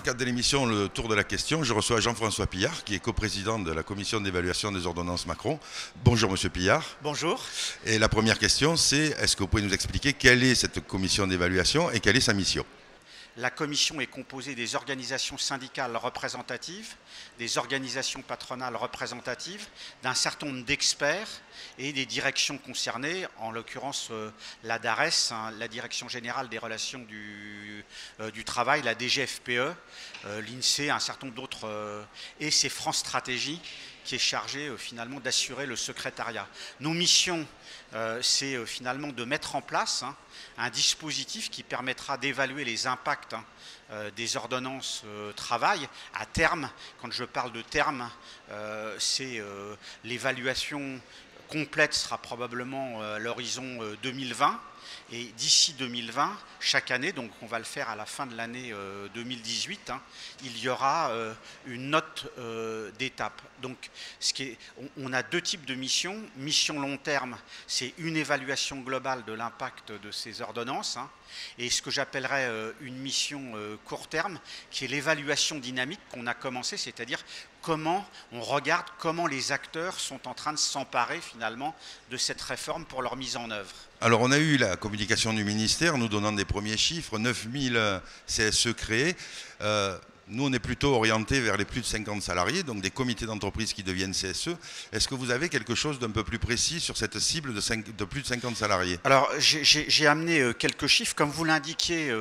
le cadre de l'émission Le Tour de la question, je reçois Jean-François Pillard, qui est coprésident de la commission d'évaluation des ordonnances Macron. Bonjour Monsieur Pillard. Bonjour. Et la première question, c'est est-ce que vous pouvez nous expliquer quelle est cette commission d'évaluation et quelle est sa mission ? La commission est composée des organisations syndicales représentatives, des organisations patronales représentatives, d'un certain nombre d'experts et des directions concernées, en l'occurrence la DARES, la Direction Générale des Relations du Travail, la DGFPE, l'INSEE, un certain nombre d'autres, et c'est France Stratégie qui est chargé finalement d'assurer le secrétariat. Nos missions, c'est finalement de mettre en place un dispositif qui permettra d'évaluer les impacts des ordonnances travail à terme. Quand je parle de terme, c'est l'évaluation complète sera probablement l'horizon 2020. Et d'ici 2020, chaque année, donc on va le faire à la fin de l'année 2018, il y aura une note d'étape. Donc on a deux types de missions. Mission long terme, c'est une évaluation globale de l'impact de ces ordonnances. Et ce que j'appellerais une mission court terme, qui est l'évaluation dynamique qu'on a commencé, c'est-à-dire comment on regarde comment les acteurs sont en train de s'emparer finalement de cette réforme pour leur mise en œuvre. Alors on a eu la communication du ministère nous donnant des premiers chiffres, 9000 CSE créés. Nous, on est plutôt orienté vers les plus de 50 salariés, donc des comités d'entreprise qui deviennent CSE. Est-ce que vous avez quelque chose d'un peu plus précis sur cette cible de plus de 50 salariés ? Alors, j'ai amené quelques chiffres. Comme vous l'indiquiez,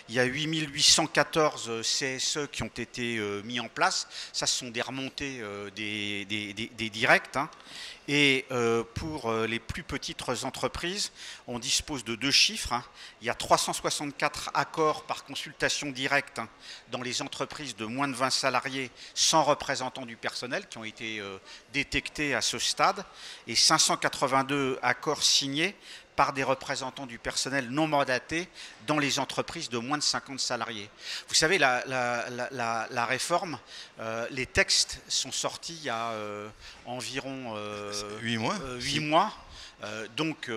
il y a 8814 CSE qui ont été mis en place. Ça, ce sont des remontées des directs. Et pour les plus petites entreprises, on dispose de deux chiffres. Il y a 364 accords par consultation directe dans les entreprises de moins de 20 salariés sans représentant du personnel qui ont été détectés à ce stade et 582 accords signés par des représentants du personnel non mandatés dans les entreprises de moins de 50 salariés. Vous savez, la réforme, les textes sont sortis il y a environ 8 mois. 8 mois. Donc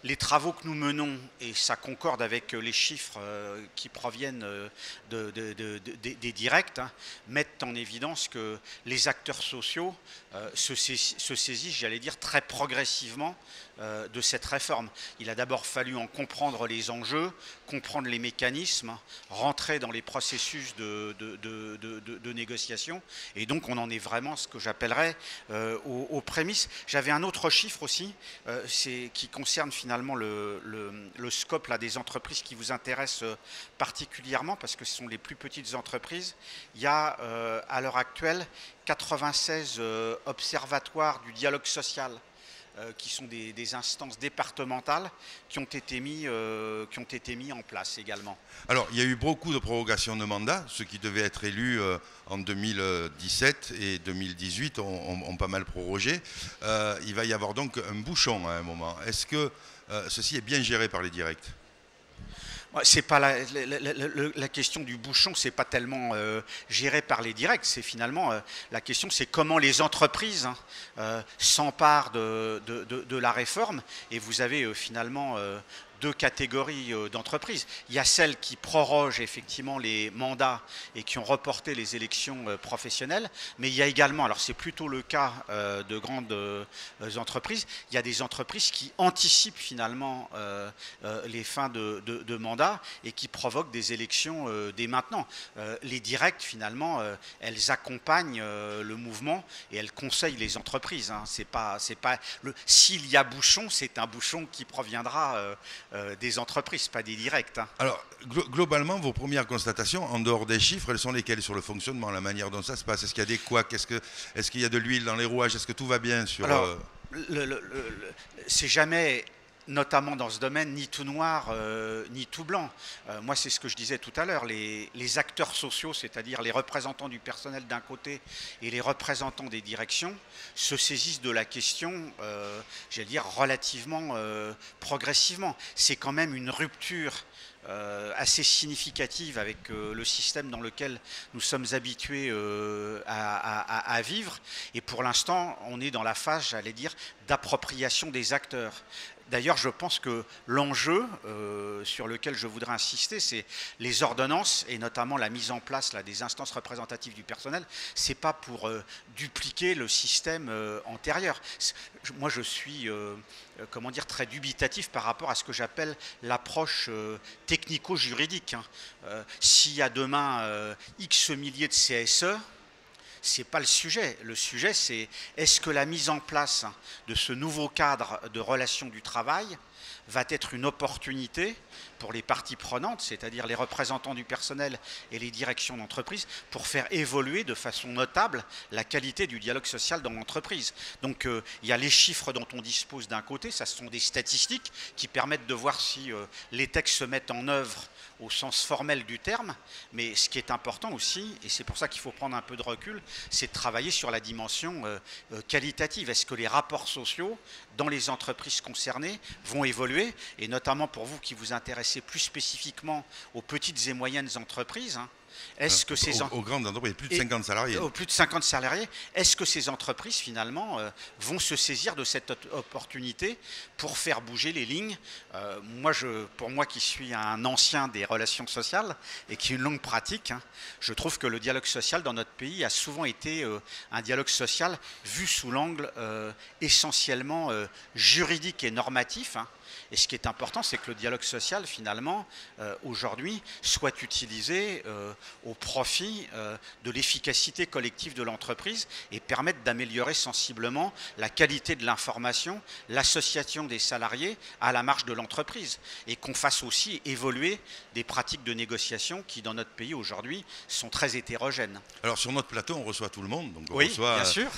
les travaux que nous menons, et ça concorde avec les chiffres qui proviennent des directs, mettent en évidence que les acteurs sociaux se saisissent, j'allais dire, très progressivement de cette réforme. Il a d'abord fallu en comprendre les enjeux, comprendre les mécanismes, rentrer dans les processus de négociation, et donc on en est vraiment ce que j'appellerais aux prémices. J'avais un autre chiffre aussi, qui concerne finalement le scope là, des entreprises qui vous intéressent particulièrement, parce que ce sont les plus petites entreprises. Il y a à l'heure actuelle 96 observatoires du dialogue social, qui sont des instances départementales qui ont été mis en place également. Alors, il y a eu beaucoup de prorogations de mandats. Ceux qui devaient être élus en 2017 et 2018 ont pas mal prorogé. Il va y avoir donc un bouchon à un moment. Est-ce que ceci est bien géré par les directs ? C'est pas la question du bouchon, c'est pas tellement géré par les directs, c'est finalement la question, c'est comment les entreprises s'emparent de la réforme. Et vous avez finalement deux catégories d'entreprises. Il y a celles qui prorogent effectivement les mandats et qui ont reporté les élections professionnelles, mais il y a également, alors c'est plutôt le cas de grandes entreprises, il y a des entreprises qui anticipent finalement les fins de mandat et qui provoquent des élections dès maintenant. Les directs, finalement, elles accompagnent le mouvement et elles conseillent les entreprises. S'il y a bouchon, c'est un bouchon qui proviendra des entreprises, pas des directs. Alors, globalement, vos premières constatations, en dehors des chiffres, elles sont lesquelles sur le fonctionnement, la manière dont ça se passe ? Est-ce qu'il y a des couacs ? Est-ce qu'il y a de l'huile dans les rouages ? Est-ce que tout va bien sur... Alors, c'est jamais, notamment dans ce domaine, ni tout noir, ni tout blanc. Moi, c'est ce que je disais tout à l'heure. Les acteurs sociaux, c'est-à-dire les représentants du personnel d'un côté et les représentants des directions, se saisissent de la question, j'allais dire, relativement progressivement. C'est quand même une rupture assez significative avec le système dans lequel nous sommes habitués à vivre. Et pour l'instant, on est dans la phase, j'allais dire, d'appropriation des acteurs. D'ailleurs, je pense que l'enjeu sur lequel je voudrais insister, c'est les ordonnances et notamment la mise en place là, des instances représentatives du personnel. C'est pas pour dupliquer le système antérieur. Moi, je suis comment dire, très dubitatif par rapport à ce que j'appelle l'approche technico-juridique. S'il y a demain X milliers de CSE, c'est pas le sujet. Le sujet, c'est est-ce que la mise en place de ce nouveau cadre de relations du travail va être une opportunité pour les parties prenantes, c'est-à-dire les représentants du personnel et les directions d'entreprise, pour faire évoluer de façon notable la qualité du dialogue social dans l'entreprise. Donc il y a les chiffres dont on dispose d'un côté, ça sont des statistiques qui permettent de voir si les textes se mettent en œuvre au sens formel du terme, mais ce qui est important aussi, et c'est pour ça qu'il faut prendre un peu de recul, c'est de travailler sur la dimension qualitative. Est-ce que les rapports sociaux dans les entreprises concernées vont évoluer, et notamment pour vous qui vous intéressez plus spécifiquement aux petites et moyennes entreprises, est-ce que ces aux grandes entreprises, plus de 50 salariés. Plus de 50 salariés, est-ce que ces entreprises finalement vont se saisir de cette opportunité pour faire bouger les lignes? Pour moi qui suis un ancien des relations sociales et qui a une longue pratique, je trouve que le dialogue social dans notre pays a souvent été un dialogue social vu sous l'angle essentiellement juridique et normatif. Et ce qui est important, c'est que le dialogue social, finalement, aujourd'hui, soit utilisé au profit de l'efficacité collective de l'entreprise et permette d'améliorer sensiblement la qualité de l'information, l'association des salariés à la marge de l'entreprise. Et qu'on fasse aussi évoluer des pratiques de négociation qui, dans notre pays aujourd'hui, sont très hétérogènes. Alors, sur notre plateau, on reçoit tout le monde. Donc oui, bien sûr.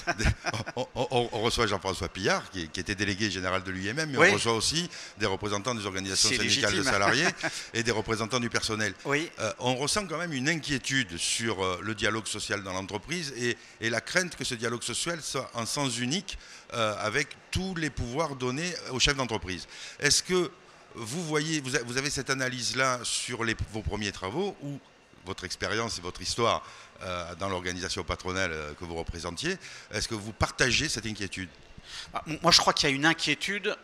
On reçoit Jean-François Pillard, qui était délégué général de l'UIMM, mais oui. On reçoit aussi des représentants des organisations syndicales de salariés et des représentants du personnel. Oui. On ressent quand même une inquiétude sur le dialogue social dans l'entreprise et la crainte que ce dialogue social soit en sens unique avec tous les pouvoirs donnés aux chefs d'entreprise. Est-ce que vous avez cette analyse-là sur vos premiers travaux ou votre expérience et votre histoire dans l'organisation patronale que vous représentiez, est-ce que vous partagez cette inquiétude? Moi, je crois qu'il y a une inquiétude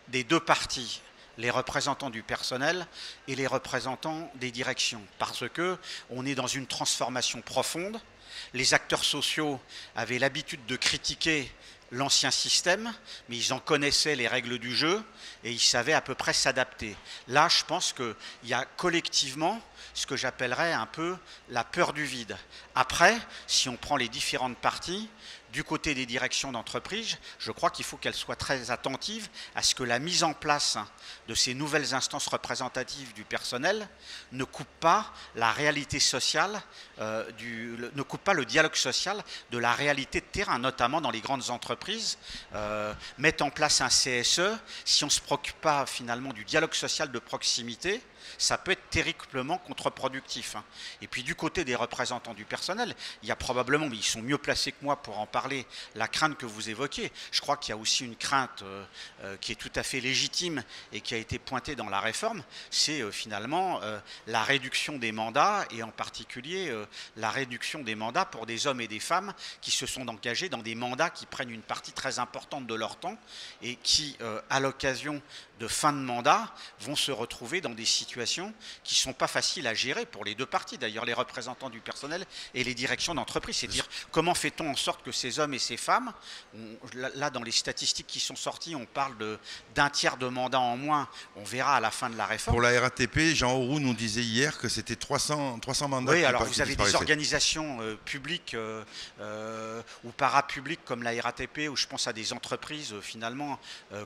des deux parties, les représentants du personnel et les représentants des directions, parce que on est dans une transformation profonde. Les acteurs sociaux avaient l'habitude de critiquer l'ancien système, mais ils en connaissaient les règles du jeu et ils savaient à peu près s'adapter. Là, je pense qu'il y a collectivement ce que j'appellerais un peu la peur du vide. Après, si on prend les différentes parties, du côté des directions d'entreprise, je crois qu'il faut qu'elles soient très attentives à ce que la mise en place de ces nouvelles instances représentatives du personnel ne coupe pas la réalité sociale, ne coupe pas le dialogue social de la réalité de terrain, notamment dans les grandes entreprises. Mettre en place un CSE, si on ne se préoccupe pas finalement du dialogue social de proximité, ça peut être terriblement contre-productif. Et puis du côté des représentants du personnel, il y a probablement, mais ils sont mieux placés que moi pour en parler, la crainte que vous évoquiez. Je crois qu'il y a aussi une crainte qui est tout à fait légitime et qui a été pointée dans la réforme, c'est finalement la réduction des mandats et en particulier la réduction des mandats pour des hommes et des femmes qui se sont engagés dans des mandats qui prennent une partie très importante de leur temps et qui, à l'occasion de fin de mandat, vont se retrouver dans des situations qui ne sont pas faciles à gérer pour les deux parties, d'ailleurs les représentants du personnel et les directions d'entreprise. C'est-à-dire comment fait-on en sorte que ces hommes et ces femmes, là dans les statistiques qui sont sorties, on parle d'un tiers de mandats en moins, on verra à la fin de la réforme. Pour la RATP, Jean Auroux nous disait hier que c'était 300 mandats. Oui, alors vous avez des organisations publiques ou parapubliques comme la RATP, ou je pense à des entreprises finalement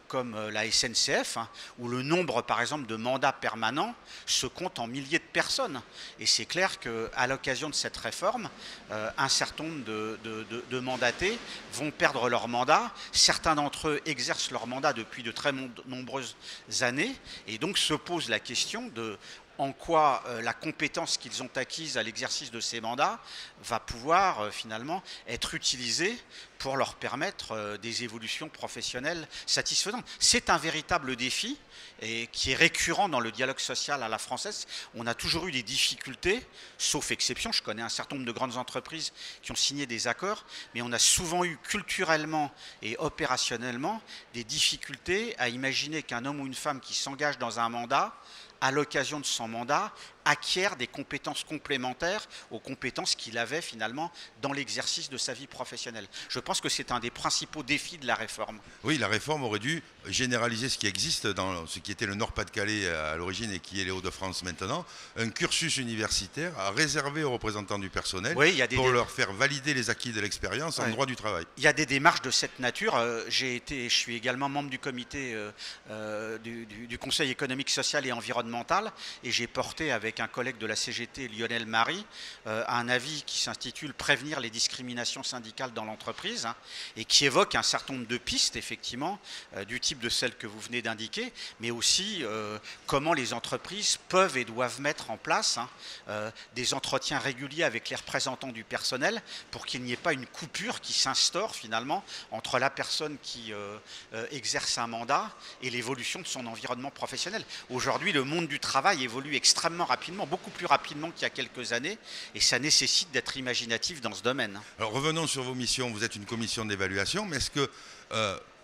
comme la SNCF, où le nombre par exemple de mandats permanents se compte en milliers de personnes. Et c'est clair qu'à l'occasion de cette réforme, un certain nombre de mandatés vont perdre leur mandat. Certains d'entre eux exercent leur mandat depuis de très nombreuses années et donc se pose la question de en quoi la compétence qu'ils ont acquise à l'exercice de ces mandats va pouvoir finalement être utilisée pour leur permettre des évolutions professionnelles satisfaisantes. C'est un véritable défi et qui est récurrent dans le dialogue social à la française. On a toujours eu des difficultés, sauf exception. Je connais un certain nombre de grandes entreprises qui ont signé des accords, mais on a souvent eu culturellement et opérationnellement des difficultés à imaginer qu'un homme ou une femme qui s'engage dans un mandat, à l'occasion de son mandat, acquiert des compétences complémentaires aux compétences qu'il avait finalement dans l'exercice de sa vie professionnelle. Je pense que c'est un des principaux défis de la réforme. Oui, la réforme aurait dû généraliser ce qui existe dans ce qui était le Nord-Pas-de-Calais à l'origine et qui est les Hauts-de-France maintenant, un cursus universitaire réservé aux représentants du personnel, oui, pour leur faire valider les acquis de l'expérience en droit du travail. Il y a des démarches de cette nature. Je suis également membre du comité du Conseil économique, social et environnemental, et j'ai porté avec un collègue de la CGT, Lionel Marie, un avis qui s'intitule « Prévenir les discriminations syndicales dans l'entreprise » et qui évoque un certain nombre de pistes, effectivement, du type de celles que vous venez d'indiquer, mais aussi comment les entreprises peuvent et doivent mettre en place des entretiens réguliers avec les représentants du personnel pour qu'il n'y ait pas une coupure qui s'instaure finalement entre la personne qui exerce un mandat et l'évolution de son environnement professionnel. Aujourd'hui, le monde du travail évolue extrêmement rapidement, beaucoup plus rapidement qu'il y a quelques années, et ça nécessite d'être imaginatif dans ce domaine. Alors revenons sur vos missions. Vous êtes une commission d'évaluation, mais est-ce que,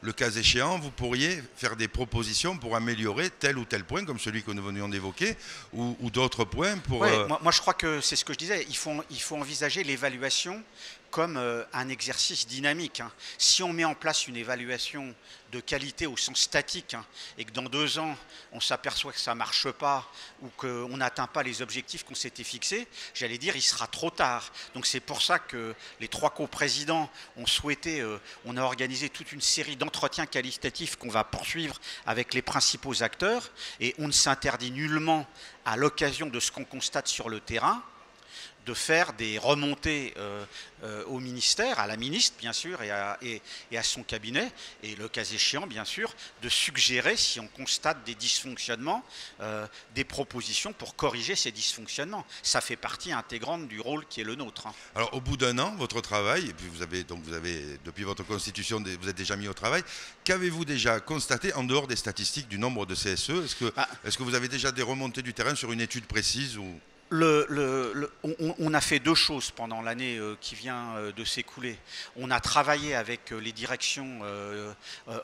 le cas échéant, vous pourriez faire des propositions pour améliorer tel ou tel point, comme celui que nous venions d'évoquer, ou d'autres points pour... Ouais, moi, je crois que c'est ce que je disais, il faut envisager l'évaluation comme un exercice dynamique. Si on met en place une évaluation de qualité au sens statique et que dans 2 ans, on s'aperçoit que ça ne marche pas ou qu'on n'atteint pas les objectifs qu'on s'était fixés, j'allais dire, il sera trop tard. Donc c'est pour ça que les 3 coprésidents ont souhaité, on a organisé toute une série d'entretiens qualitatifs qu'on va poursuivre avec les principaux acteurs, et on ne s'interdit nullement, à l'occasion de ce qu'on constate sur le terrain, de faire des remontées au ministère, à la ministre bien sûr, et à son cabinet, et le cas échéant bien sûr, de suggérer, si on constate des dysfonctionnements, des propositions pour corriger ces dysfonctionnements. Ça fait partie intégrante du rôle qui est le nôtre. Alors au bout d'1 an, votre travail, et puis vous avez depuis votre constitution, vous êtes déjà mis au travail, qu'avez-vous déjà constaté en dehors des statistiques du nombre de CSE? Est-ce que vous avez déjà des remontées du terrain sur une étude précise ou... On a fait 2 choses pendant l'année qui vient de s'écouler. On a travaillé avec les directions,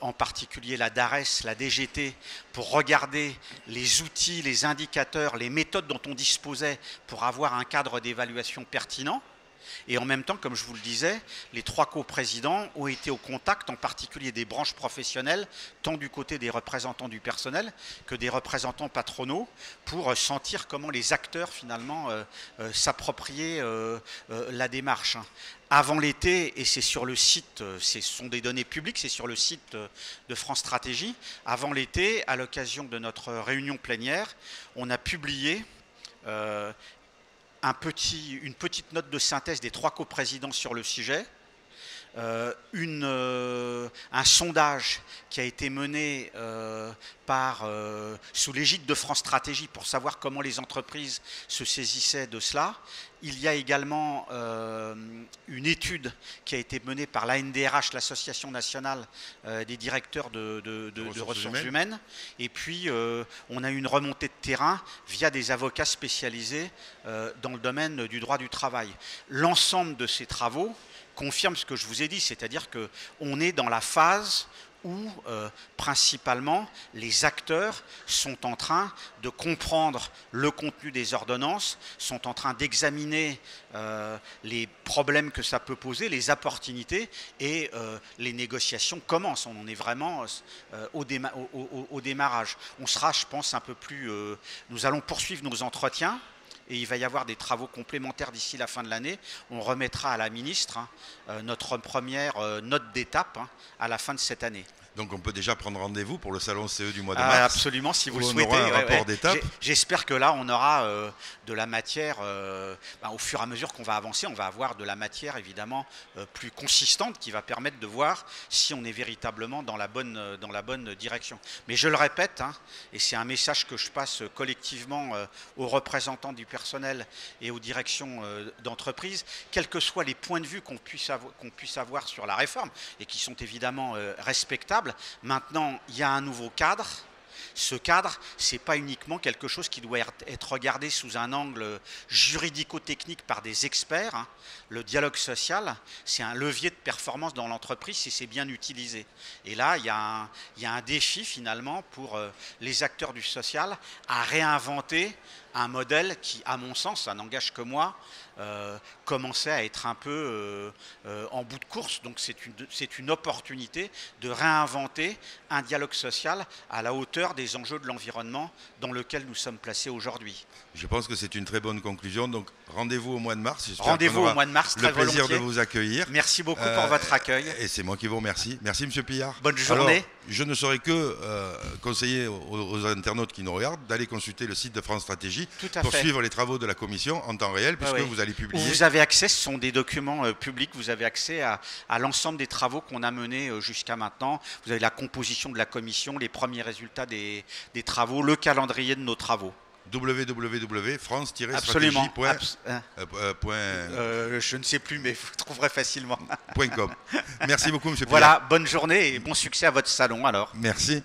en particulier la DARES, la DGT, pour regarder les outils, les indicateurs, les méthodes dont on disposait pour avoir un cadre d'évaluation pertinent. Et en même temps, comme je vous le disais, les 3 coprésidents ont été au contact, en particulier des branches professionnelles, tant du côté des représentants du personnel que des représentants patronaux, pour sentir comment les acteurs, finalement, s'appropriaient la démarche. Avant l'été, et c'est sur le site, ce sont des données publiques, c'est sur le site de France Stratégie, avant l'été, à l'occasion de notre réunion plénière, on a publié... une petite note de synthèse des 3 coprésidents sur le sujet, un sondage qui a été mené sous l'égide de France Stratégie pour savoir comment les entreprises se saisissaient de cela. Il y a également une étude qui a été menée par l'ANDRH, l'Association nationale des directeurs de ressources humaines. Et puis, on a eu une remontée de terrain via des avocats spécialisés dans le domaine du droit du travail. L'ensemble de ces travaux confirme ce que je vous ai dit, c'est-à-dire qu'on est dans la phase où principalement les acteurs sont en train de comprendre le contenu des ordonnances, sont en train d'examiner les problèmes que ça peut poser, les opportunités, et les négociations commencent. On en est vraiment au démarrage. On sera, je pense, un peu plus... nous allons poursuivre nos entretiens. Et il va y avoir des travaux complémentaires d'ici la fin de l'année. On remettra à la ministre notre première note d'étape à la fin de cette année. Donc on peut déjà prendre rendez-vous pour le salon CE du mois de Ah, mars. absolument, si vous le où on souhaitez. aura un Ouais, rapport ouais. d'étape. J'espère que là, on aura de la matière, au fur et à mesure qu'on va avancer, on va avoir de la matière évidemment plus consistante qui va permettre de voir si on est véritablement dans la bonne direction. Mais je le répète, hein, et c'est un message que je passe collectivement aux représentants du personnel et aux directions d'entreprise, quels que soient les points de vue qu'on puisse avoir sur la réforme, et qui sont évidemment respectables, maintenant il y a un nouveau cadre. Ce cadre, ce n'est pas uniquement quelque chose qui doit être regardé sous un angle juridico-technique par des experts, hein. Le dialogue social, c'est un levier de performance dans l'entreprise si c'est bien utilisé. Et là, il y a un défi finalement pour les acteurs du social à réinventer un modèle qui, à mon sens, ça n'engage que moi, commençait à être un peu en bout de course. Donc c'est une opportunité de réinventer un dialogue social à la hauteur des enjeux de l'environnement dans lequel nous sommes placés aujourd'hui. Je pense que c'est une très bonne conclusion. Donc rendez-vous au mois de mars. Rendez-vous au mois de mars, très volontiers. Le plaisir volontiers de vous accueillir. Merci beaucoup pour votre accueil. Et c'est moi qui vous remercie. Merci Monsieur Pillard. Bonne journée. Alors, je ne saurais que conseiller aux internautes qui nous regardent d'aller consulter le site de France Stratégie pour suivre les travaux de la commission en temps réel, puisque vous allez publier. Vous avez accès, ce sont des documents publics, vous avez accès à l'ensemble des travaux qu'on a menés jusqu'à maintenant. Vous avez la composition de la commission, les premiers résultats des travaux, le calendrier de nos travaux. www.france-stratégie. Je ne sais plus, mais vous trouverez facilement. .com. Merci beaucoup, M. Pillard. Voilà, bonne journée et bon succès à votre salon alors. Merci.